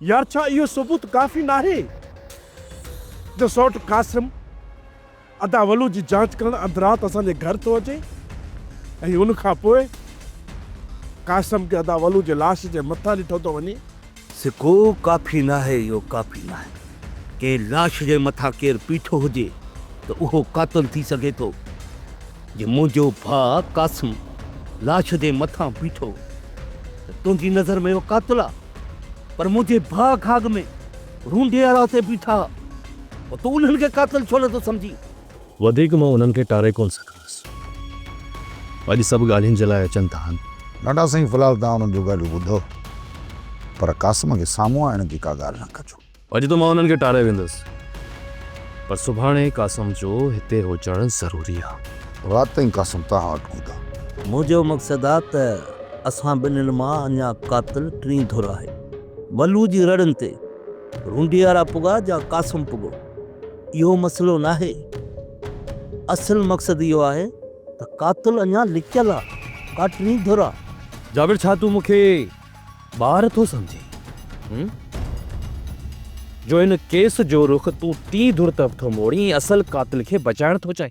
यार छा इहो सबूत काफ़ी नाहे जो सौट कासिम अदा वलू जी जांच करण अध रात असांजे घर तो अचे ऐं उन खां पोइ कासिम के अदा वलू जे लाश जे मथां ॾिठो तो वञे। सिको काफ़ी नाहे, इहो काफ़ी नाहे। के लाश जे मथां केरु बीठो हुजे त उहो कातिल थी सघे थो। जे मुंहिंजो भाउ कासिम लाश जे मथां बीठो त तुंहिंजी नज़र में उहो कातिल आहे, पर मुंहिंजे भाउ खाग में रूंडियारा ते बीठा पोइ तूं उन्हनि खे कातिल छो नथो सम्झी? वधीक मां उन्हनि खे टारे कोन सघंदुसि। अॼु सभु ॻाल्हियुनि जे लाइ अचनि था। नंढा साईं फ़िलहाल तव्हां उन्हनि जूं ॻाल्हियूं ॿुधो, पर कासिम खे साम्हूं आणण जी का ॻाल्हि न कजो। अॼु त मां उन्हनि खे टारे वेंदुसि, पर सुभाणे कासिम जो हिते हुजणु ज़रूरी आहे। राति ताईं कासिम तव्हां वटि हूंदा। मुंहिंजो मक़सदु आहे त असां ॿिन्हिनि मां अञा कातिल टी धुर आहे। वलू जी रड़नि ते रूंडियारा पुॻा या कासिम पुॻो, इहो मसइलो नाहे। असुल मक़सदु इहो आहे त कातिल अञा लिकियल आहे, का टी धुर आहे। जाबिर, छा तूं मूंखे ॿार थो सम्झी? जो इन केस जो रुख तूं टी धुर तरफ़ थो मोड़ी, असल कातिल खे बचाइण थो चाहीं?